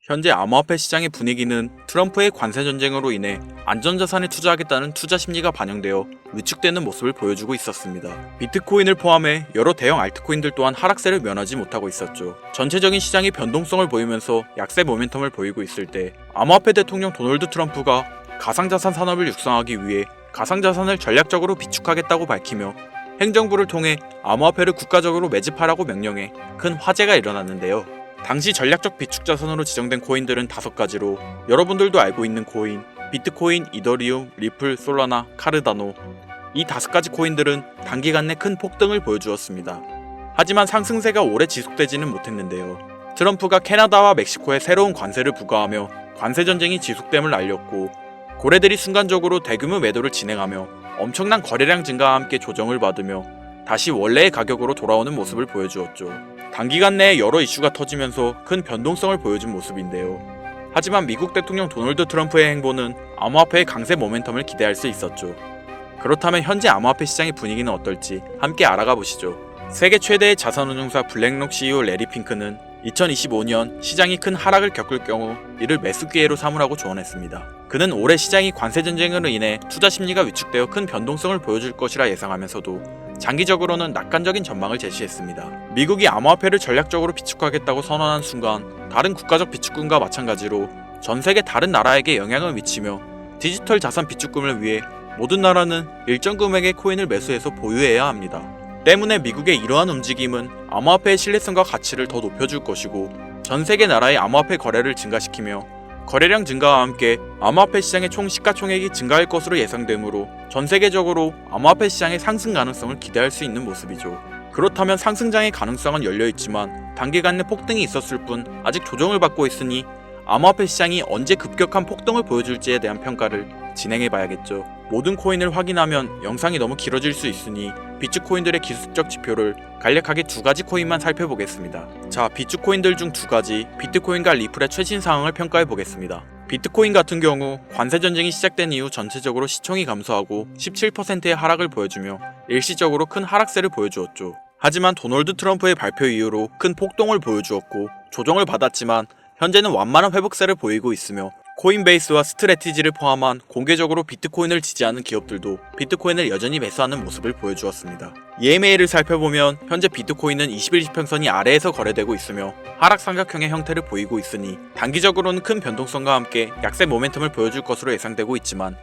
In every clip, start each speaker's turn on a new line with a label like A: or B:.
A: 현재 암호화폐 시장의 분위기는 트럼프의 관세 전쟁으로 인해 안전자산에 투자하겠다는 투자 심리가 반영되어 위축되는 모습을 보여주고 있었습니다. 비트코인을 포함해 여러 대형 알트코인들 또한 하락세를 면하지 못하고 있었죠. 전체적인 시장이 변동성을 보이면서 약세 모멘텀을 보이고 있을 때 암호화폐 대통령 도널드 트럼프가 가상자산 산업을 육성하기 위해 가상자산을 전략적으로 비축하겠다고 밝히며 행정부를 통해 암호화폐를 국가적으로 매집하라고 명령해 큰 화제가 일어났는데요. 당시 전략적 비축 자산으로 지정된 코인들은 5가지로 여러분들도 알고 있는 코인, 비트코인, 이더리움, 리플, 솔라나, 카르다노. 이 5가지 코인들은 단기간 내 큰 폭등을 보여주었습니다. 하지만 상승세가 오래 지속되지는 못했는데요. 트럼프가 캐나다와 멕시코에 새로운 관세를 부과하며 관세 전쟁이 지속됨을 알렸고 고래들이 순간적으로 대규모 매도를 진행하며 엄청난 거래량 증가와 함께 조정을 받으며 다시 원래의 가격으로 돌아오는 모습을 보여주었죠. 단기간 내에 여러 이슈가 터지면서 큰 변동성을 보여준 모습인데요. 하지만 미국 대통령 도널드 트럼프의 행보는 암호화폐의 강세 모멘텀을 기대할 수 있었죠. 그렇다면 현재 암호화폐 시장의 분위기는 어떨지 함께 알아가 보시죠. 세계 최대의 자산운용사 블랙록 CEO 레리 핑크는 2025년 시장이 큰 하락을 겪을 경우 이를 매수 기회로 삼으라고 조언했습니다. 그는 올해 시장이 관세 전쟁으로 인해 투자 심리가 위축되어 큰 변동성을 보여줄 것이라 예상하면서도 장기적으로는 낙관적인 전망을 제시했습니다. 미국이 암호화폐를 전략적으로 비축하겠다고 선언한 순간 다른 국가적 비축금과 마찬가지로 전 세계 다른 나라에게 영향을 미치며 디지털 자산 비축금을 위해 모든 나라는 일정 금액의 코인을 매수해서 보유해야 합니다. 때문에 미국의 이러한 움직임은 암호화폐의 신뢰성과 가치를 더 높여줄 것이고 전 세계 나라의 암호화폐 거래를 증가시키며 거래량 증가와 함께 암호화폐 시장의 총 시가총액이 증가할 것으로 예상되므로 전 세계적으로 암호화폐 시장의 상승 가능성을 기대할 수 있는 모습이죠. 그렇다면 상승장의 가능성은 열려있지만 단기간 내 폭등이 있었을 뿐 아직 조정을 받고 있으니 암호화폐 시장이 언제 급격한 폭등을 보여줄지에 대한 평가를 진행해봐야겠죠. 모든 코인을 확인하면 영상이 너무 길어질 수 있으니 비트코인들의 기술적 지표를 간략하게 2가지 코인만 살펴보겠습니다. 자, 비트코인들 중 2가지, 비트코인과 리플의 최신 상황을 평가해보겠습니다. 비트코인 같은 경우 관세 전쟁이 시작된 이후 전체적으로 시총이 감소하고 17%의 하락을 보여주며 일시적으로 큰 하락세를 보여주었죠. 하지만 도널드 트럼프의 발표 이후로 큰 폭동을 보여주었고 조정을 받았지만 현재는 완만한 회복세를 보이고 있으며 코인베이스와 스트래티지를 포함한 공개적으로 비트코인을 지지하는 기업들도 비트코인을 여전히 매수하는 모습을 보여주었습니다. EMA를 살펴보면 현재 비트코인은 21 지평선이 아래에서 거래되고 있으며 하락 삼각형의 형태를 보이고 있으니 단기적으로는 큰 변동성과 함께 약세 모멘텀을 보여줄 것으로 예상되고 있지만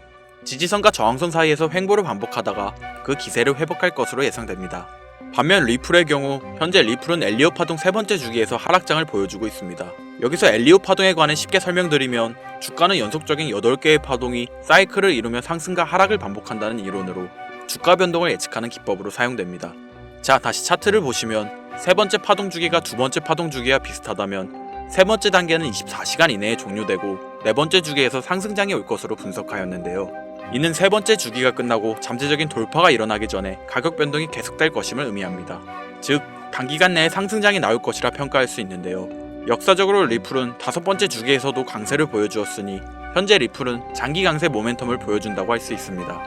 A: 지지선과 저항선 사이에서 횡보를 반복하다가 그 기세를 회복할 것으로 예상됩니다. 반면 리플의 경우 현재 리플은 엘리엇 파동 3번째 주기에서 하락장을 보여주고 있습니다. 여기서 엘리엇 파동에 관해 쉽게 설명드리면 주가는 연속적인 8개의 파동이 사이클을 이루며 상승과 하락을 반복한다는 이론으로 주가 변동을 예측하는 기법으로 사용됩니다. 자, 다시 차트를 보시면 3번째 파동 주기가 2번째 파동 주기와 비슷하다면 3번째 단계는 24시간 이내에 종료되고 4번째 주기에서 상승장이 올 것으로 분석하였는데요. 이는 3번째 주기가 끝나고 잠재적인 돌파가 일어나기 전에 가격 변동이 계속될 것임을 의미합니다. 즉, 단기간 내에 상승장이 나올 것이라 평가할 수 있는데요. 역사적으로 리플은 5번째 주기에서도 강세를 보여주었으니 현재 리플은 장기 강세 모멘텀을 보여준다고 할 수 있습니다.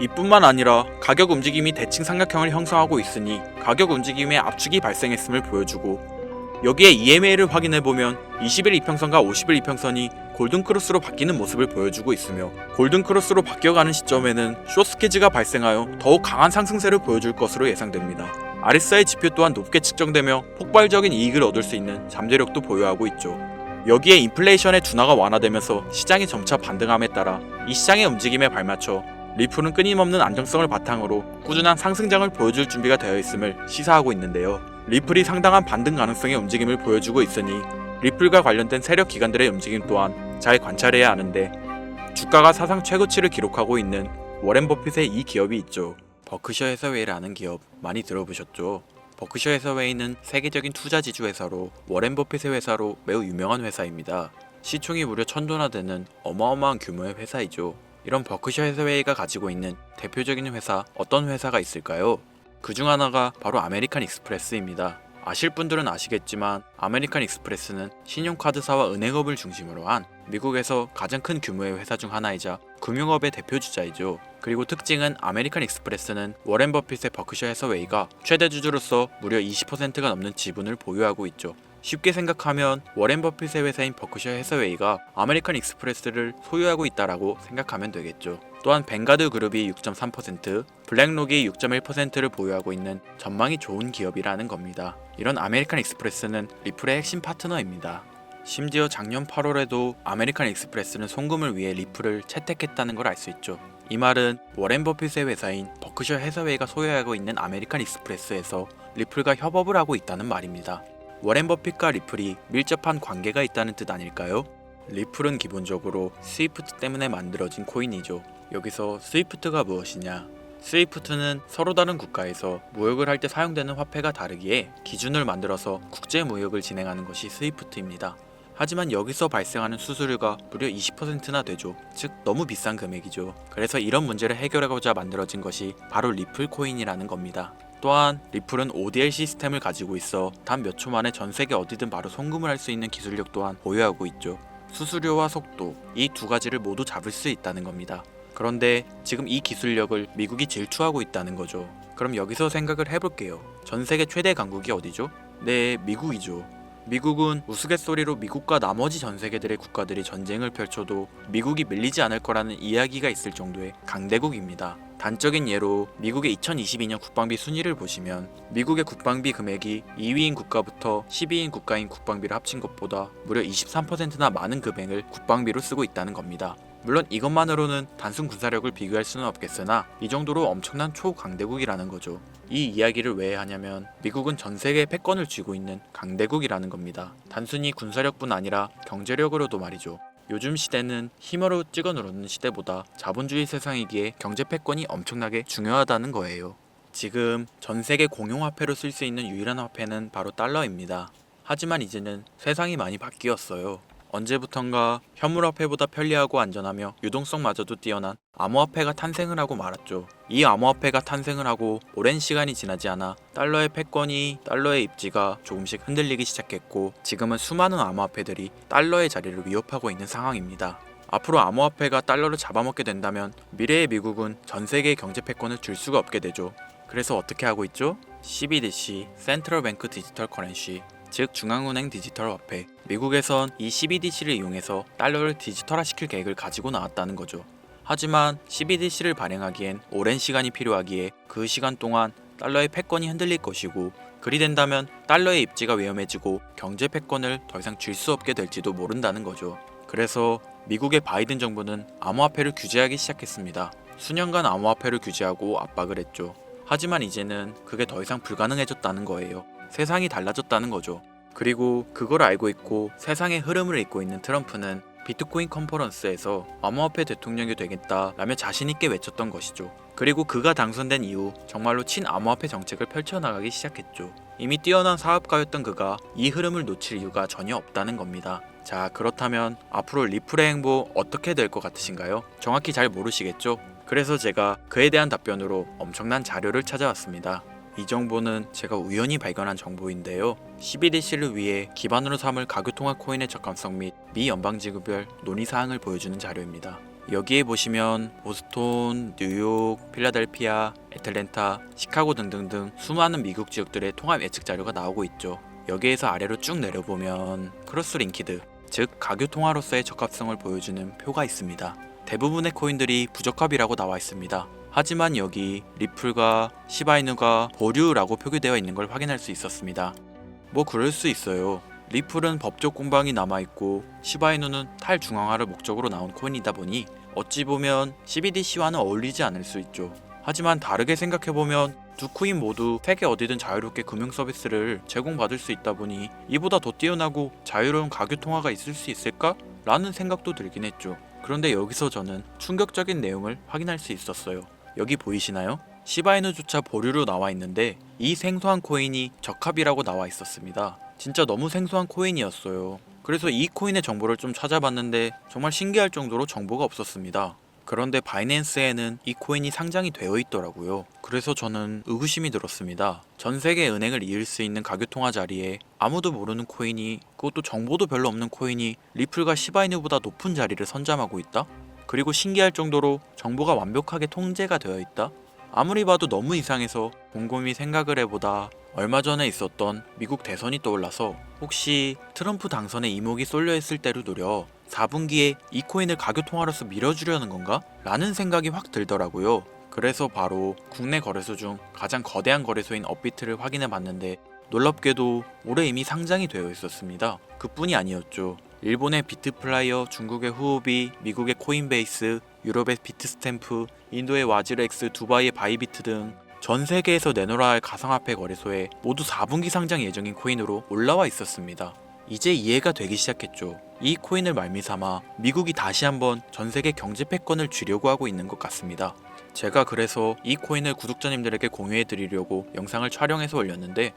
A: 이뿐만 아니라 가격 움직임이 대칭 삼각형을 형성하고 있으니 가격 움직임에 압축이 발생했음을 보여주고 여기에 EMA를 확인해보면 20일 이평선과 50일 이평선이 골든크로스로 바뀌는 모습을 보여주고 있으며 골든크로스로 바뀌어가는 시점에는 숏스퀴즈가 발생하여 더욱 강한 상승세를 보여줄 것으로 예상됩니다. RSI 지표 또한 높게 측정되며 폭발적인 이익을 얻을 수 있는 잠재력도 보유하고 있죠. 여기에 인플레이션의 둔화가 완화되면서 시장이 점차 반등함에 따라 이 시장의 움직임에 발맞춰 리플은 끊임없는 안정성을 바탕으로 꾸준한 상승장을 보여줄 준비가 되어 있음을 시사하고 있는데요. 리플이 상당한 반등 가능성의 움직임을 보여주고 있으니 리플과 관련된 세력 기관들의 움직임 또한 잘 관찰해야 하는데 주가가 사상 최고치를 기록하고 있는 워렌 버핏의 이 기업이 있죠. 버크셔 해서웨이라는 기업 많이 들어보셨죠? 버크셔 해서웨이는 세계적인 투자 지주 회사로 워렌 버핏의 회사로 매우 유명한 회사입니다. 시총이 무려 1000조나 되는 어마어마한 규모의 회사이죠. 이런 버크셔 해서웨이가 가지고 있는 대표적인 회사, 어떤 회사가 있을까요? 그 중 하나가 바로 아메리칸 익스프레스입니다. 아실 분들은 아시겠지만 아메리칸 익스프레스는 신용카드사와 은행업을 중심으로 한 미국에서 가장 큰 규모의 회사 중 하나이자 금융업의 대표 주자이죠. 그리고 특징은 아메리칸 익스프레스는 워렌 버핏의 버크셔 해서웨이가 최대 주주로서 무려 20%가 넘는 지분을 보유하고 있죠. 쉽게 생각하면 워렌 버핏의 회사인 버크셔 해서웨이가 아메리칸 익스프레스를 소유하고 있다라고 생각하면 되겠죠. 또한 뱅가드 그룹이 6.3%, 블랙록이 6.1%를 보유하고 있는 전망이 좋은 기업이라는 겁니다. 이런 아메리칸 익스프레스는 리플의 핵심 파트너입니다. 심지어 작년 8월에도 아메리칸 익스프레스는 송금을 위해 리플을 채택했다는 걸 알 수 있죠. 이 말은 워렌 버핏의 회사인 버크셔 해서웨이가 소유하고 있는 아메리칸 익스프레스에서 리플과 협업을 하고 있다는 말입니다. 워렌 버핏과 리플이 밀접한 관계가 있다는 뜻 아닐까요? 리플은 기본적으로 스위프트 때문에 만들어진 코인이죠. 여기서 스위프트가 무엇이냐? 스위프트는 서로 다른 국가에서 무역을 할 때 사용되는 화폐가 다르기에 기준을 만들어서 국제 무역을 진행하는 것이 스위프트입니다. 하지만 여기서 발생하는 수수료가 무려 20%나 되죠. 즉 너무 비싼 금액이죠. 그래서 이런 문제를 해결하고자 만들어진 것이 바로 리플 코인이라는 겁니다. 또한 리플은 ODL 시스템을 가지고 있어 단 몇 초 만에 전 세계 어디든 바로 송금을 할 수 있는 기술력 또한 보유하고 있죠. 수수료와 속도, 이 두 가지를 모두 잡을 수 있다는 겁니다. 그런데 지금 이 기술력을 미국이 질투하고 있다는 거죠. 그럼 여기서 생각을 해볼게요. 전 세계 최대 강국이 어디죠? 네, 미국이죠. 미국은 우스갯소리로 미국과 나머지 전 세계들의 국가들이 전쟁을 펼쳐도 미국이 밀리지 않을 거라는 이야기가 있을 정도의 강대국입니다. 단적인 예로 미국의 2022년 국방비 순위를 보시면 미국의 국방비 금액이 2위인 국가부터 10위인 국가인 국방비를 합친 것보다 무려 23%나 많은 금액을 국방비로 쓰고 있다는 겁니다. 물론 이것만으로는 단순 군사력을 비교할 수는 없겠으나 이 정도로 엄청난 초강대국이라는 거죠. 이 이야기를 왜 하냐면 미국은 전 세계의 패권을 쥐고 있는 강대국이라는 겁니다. 단순히 군사력뿐 아니라 경제력으로도 말이죠. 요즘 시대는 힘으로 찍어 누르는 시대보다 자본주의 세상이기에 경제 패권이 엄청나게 중요하다는 거예요. 지금 전 세계 공용화폐로 쓸 수 있는 유일한 화폐는 바로 달러입니다. 하지만 이제는 세상이 많이 바뀌었어요. 언제부턴가 현물화폐보다 편리하고 안전하며 유동성마저도 뛰어난 암호화폐가 탄생을 하고 말았죠. 이 암호화폐가 탄생을 하고 오랜 시간이 지나지 않아 달러의 패권이 달러의 입지가 조금씩 흔들리기 시작했고 지금은 수많은 암호화폐들이 달러의 자리를 위협하고 있는 상황입니다. 앞으로 암호화폐가 달러를 잡아먹게 된다면 미래의 미국은 전 세계의 경제 패권을 줄 수가 없게 되죠. 그래서 어떻게 하고 있죠? CBDC, 센트럴 뱅크 디지털 커런시, 즉 중앙은행 디지털 화폐. 미국에선 이 CBDC를 이용해서 달러를 디지털화시킬 계획을 가지고 나왔다는 거죠. 하지만 CBDC를 발행하기엔 오랜 시간이 필요하기에 그 시간 동안 달러의 패권이 흔들릴 것이고 그리 된다면 달러의 입지가 위험해지고 경제 패권을 더 이상 쥘 수 없게 될지도 모른다는 거죠. 그래서 미국의 바이든 정부는 암호화폐를 규제하기 시작했습니다. 수년간 암호화폐를 규제하고 압박을 했죠. 하지만 이제는 그게 더 이상 불가능해졌다는 거예요. 세상이 달라졌다는 거죠. 그리고 그걸 알고 있고 세상의 흐름을 읽고 있는 트럼프는 비트코인 컨퍼런스에서 암호화폐 대통령이 되겠다라며 자신있게 외쳤던 것이죠. 그리고 그가 당선된 이후 정말로 친암호화폐 정책을 펼쳐나가기 시작했죠. 이미 뛰어난 사업가였던 그가 이 흐름을 놓칠 이유가 전혀 없다는 겁니다. 자, 그렇다면 앞으로 리플의 행보 어떻게 될 것 같으신가요? 정확히 잘 모르시겠죠? 그래서 제가 그에 대한 답변으로 엄청난 자료를 찾아왔습니다. 이 정보는 제가 우연히 발견한 정보인데요. CBDC를 위해 기반으로 삼을 가교통화 코인의 적합성 및 미 연방지구별 논의사항을 보여주는 자료입니다. 여기에 보시면 보스톤, 뉴욕, 필라델피아, 애틀랜타, 시카고 등등등 수많은 미국 지역들의 통합 예측 자료가 나오고 있죠. 여기에서 아래로 쭉 내려보면 크로스링키드, 즉 가교통화로서의 적합성을 보여주는 표가 있습니다. 대부분의 코인들이 부적합이라고 나와 있습니다. 하지만 여기 리플과 시바이누가 보류라고 표기되어 있는 걸 확인할 수 있었습니다. 뭐 그럴 수 있어요. 리플은 법적 공방이 남아있고 시바이누는 탈중앙화를 목적으로 나온 코인이다 보니 어찌 보면 CBDC와는 어울리지 않을 수 있죠. 하지만 다르게 생각해보면 두 코인 모두 세계 어디든 자유롭게 금융 서비스를 제공받을 수 있다 보니 이보다 더 뛰어나고 자유로운 가교통화가 있을 수 있을까? 라는 생각도 들긴 했죠. 그런데 여기서 저는 충격적인 내용을 확인할 수 있었어요. 여기 보이시나요? 시바이누조차 보류로 나와 있는데 이 생소한 코인이 적합이라고 나와 있었습니다. 진짜 너무 생소한 코인이었어요. 그래서 이 코인의 정보를 좀 찾아봤는데 정말 신기할 정도로 정보가 없었습니다. 그런데 바이낸스에는 이 코인이 상장이 되어 있더라고요. 그래서 저는 의구심이 들었습니다. 전 세계 은행을 이을 수 있는 가교통화 자리에 아무도 모르는 코인이, 그것도 정보도 별로 없는 코인이 리플과 시바이누보다 높은 자리를 선점하고 있다? 그리고 신기할 정도로 정보가 완벽하게 통제가 되어 있다? 아무리 봐도 너무 이상해서 곰곰이 생각을 해보다 얼마 전에 있었던 미국 대선이 떠올라서 혹시 트럼프 당선에 이목이 쏠려 있을 때를 노려 4분기에 이 코인을 가교 통화로서 밀어주려는 건가? 라는 생각이 확 들더라고요. 그래서 바로 국내 거래소 중 가장 거대한 거래소인 업비트를 확인해 봤는데 놀랍게도 올해 이미 상장이 되어 있었습니다. 그뿐이 아니었죠. 일본의 비트플라이어, 중국의 후오비, 미국의 코인베이스, 유럽의 비트스탬프, 인도의 와즈렉스, 두바이의 바이비트 등 전 세계에서 내놓아야 할 가상화폐 거래소에 모두 4분기 상장 예정인 코인으로 올라와 있었습니다. 이제 이해가 되기 시작했죠. 이 코인을 말미삼아 미국이 다시 한번 전 세계 경제 패권을 쥐려고 하고 있는 것 같습니다. 제가 그래서 이 코인을 구독자님들에게 공유해 드리려고 영상을 촬영해서 올렸는데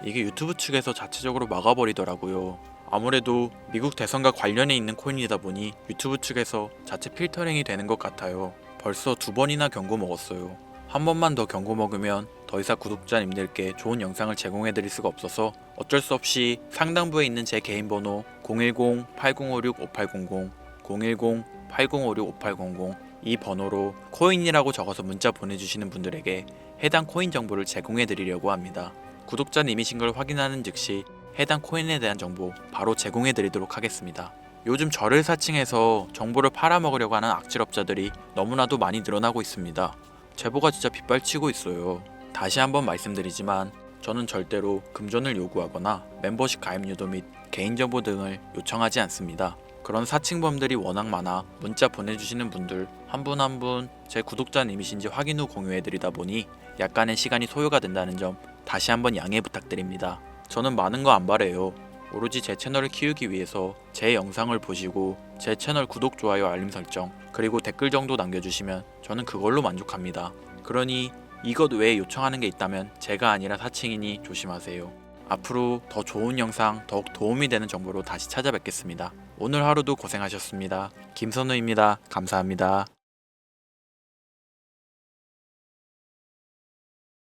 A: 이게 유튜브 측에서 자체적으로 막아버리더라고요. 아무래도 미국 대선과 관련해 있는 코인이다 보니 유튜브 측에서 자체 필터링이 되는 것 같아요. 벌써 2번이나 경고 먹었어요. 한 번만 더 경고 먹으면 더 이상 구독자님들께 좋은 영상을 제공해 드릴 수가 없어서 어쩔 수 없이 상단부에 있는 제 개인 번호 010-8056-5800, 010-8056-5800 이 번호로 코인이라고 적어서 문자 보내주시는 분들에게 해당 코인 정보를 제공해 드리려고 합니다. 구독자님이신 걸 확인하는 즉시 해당 코인에 대한 정보 바로 제공해 드리도록 하겠습니다. 요즘 저를 사칭해서 정보를 팔아먹으려고 하는 악질업자들이 너무나도 많이 늘어나고 있습니다. 제보가 진짜 빗발치고 있어요. 다시 한번 말씀드리지만 저는 절대로 금전을 요구하거나 멤버십 가입 유도 및 개인정보 등을 요청하지 않습니다. 그런 사칭범들이 워낙 많아 문자 보내주시는 분들 한 분 한 분 제 구독자님이신지 확인 후 공유해드리다 보니 약간의 시간이 소요가 된다는 점 다시 한번 양해 부탁드립니다. 저는 많은 거 안 바래요. 오로지 제 채널을 키우기 위해서 제 영상을 보시고 제 채널 구독, 좋아요, 알림 설정 그리고 댓글 정도 남겨주시면 저는 그걸로 만족합니다. 그러니 이것 외에 요청하는 게 있다면 제가 아니라 사칭이니 조심하세요. 앞으로 더 좋은 영상, 더욱 도움이 되는 정보로 다시 찾아뵙겠습니다. 오늘 하루도 고생하셨습니다. 김선우입니다. 감사합니다.